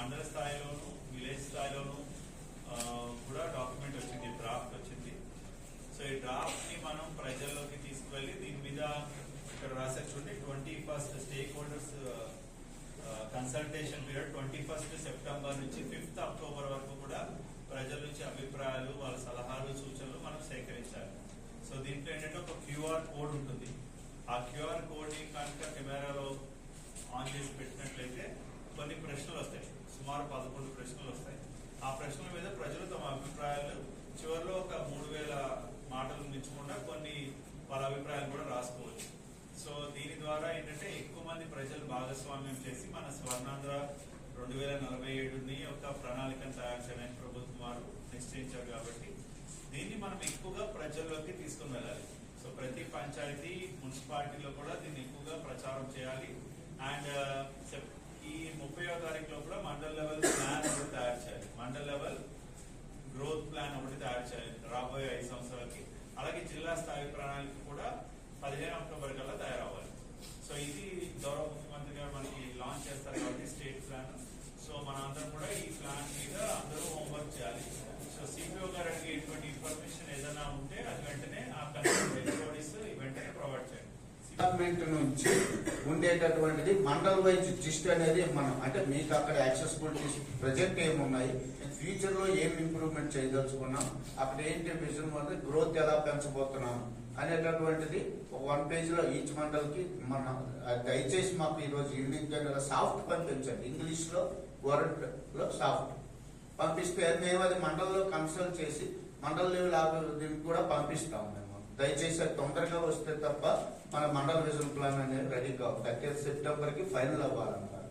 మండల స్థాయిలోను విలేజ్ స్థాయిలోను కూడా డాక్యుమెంట్ వచ్చింది, డ్రాఫ్ట్ వచ్చింది. సో ఈ డ్రాఫ్ట్ ని మనం ప్రజల్లోకి తీసుకువెళ్ళి దీని మీద ఇక్కడ రాసే చూడండి 21st stake holders consultation period 21st September నుంచి 5th అక్టోబర్ వరకు కూడా ప్రజల నుంచి అభిప్రాయాలు, వాళ్ళ సలహాలు, సూచనలు మనం సేకరించాలి. సో దీంట్లో ఏంటంటే ఒక క్యూఆర్ కోడ్ ఉంటుంది. ఆ క్యూఆర్ కోడ్ ని కనుక కెమెరాలో ఆన్ చేసి పెట్టినట్లయితే కొన్ని ప్రశ్నలు వస్తాయి, సుమారు 11 ప్రశ్నలు వస్తాయి. ఆ ప్రశ్నల మీద ప్రజలు తమ అభిప్రాయాలు చివరిలో ఒక 3000 మాటలు మించకుండా కొన్ని వాళ్ళ అభిప్రాయాలు కూడా రాసుకోవచ్చు. సో దీని ద్వారా ఏంటంటే ఎక్కువ మంది ప్రజలు భాగస్వామ్యం చేసి మన స్వర్ణాంధ్ర 2047ని ఒక ప్రణాళికను తయారు చేయడానికి ప్రభుత్వం వారు నిశ్చయించారు. కాబట్టి దీన్ని మనం ఎక్కువగా ప్రజల్లోకి తీసుకుని వెళ్ళాలి. సో ప్రతి పంచాయతీ, మున్సిపాలిటీలో కూడా దీన్ని ఎక్కువగా ప్రచారం చేయాలి. అండ్ ఈ 30వ తారీఖు లోపల మండల్ లెవెల్ ప్లాన్ ఒకటి తయారు చేయాలి. మండల్ లెవెల్ గ్రోత్ ప్లాన్ ఒకటి తయారు చేయాలి రాబోయే 5 సంవత్సరాలకి. అలాగే జిల్లా స్థాయి ప్రణాళిక కూడా 15 అక్టోబర్ కల్లా తయారవ్వాలి. సో ఇది గౌరవ ముఖ్యమంత్రి గారు మనకి లాంచ్ చేస్తారు కాబట్టి స్టేట్ ప్లాన్. సో మన అందరం కూడా ఈ ప్లాన్ మీద అందరూ హోంవర్క్ చేయాలి. సో సిపిఓ గారు అడిగే ఎటువంటి ఇన్ఫర్మేషన్ ఏదైనా ఉంటే అది వెంటనే ఆ హెచ్ఓడీస్ వెంటనే ప్రొవైడ్ చేయండి. డిపార్ట్మెంట్ నుంచి ఉండేటటువంటిది మండల్ వైజ్ లిస్ట్ అనేది మనం అంటే మీకు అక్కడ యాక్సెసిబిలిటీస్ ప్రజెంట్ ఏమున్నాయి, ఫ్యూచర్ లో ఏం ఇంప్రూవ్మెంట్ చేయదలుచుకున్నాం, అక్కడ ఏంటి విజన్ వల్ల గ్రోత్ ఎలా పెంచబోతున్నాం అనేటటువంటిది 1 పేజ్ లో ఈచ్ మండల్ కి మన దయచేసి మాకు ఈ రోజు ఈవినింగ్ సాఫ్ట్ పంపించండి. ఇంగ్లీష్ లో వర్డ్ లో సాఫ్ట్ పంపిస్తే మేము అది మండల్లో కన్సల్ట్ చేసి మండల్ లెవెల్ దీనికి కూడా పంపిస్తాం. మేము దయచేసి అది తొందరగా వస్తే తప్ప మన మండల్ విజన్ ప్లాన్ అనేది రెడీ కావు. 30 సెప్టెంబర్ కి ఫైనల్ అవ్వాలన్నమాట.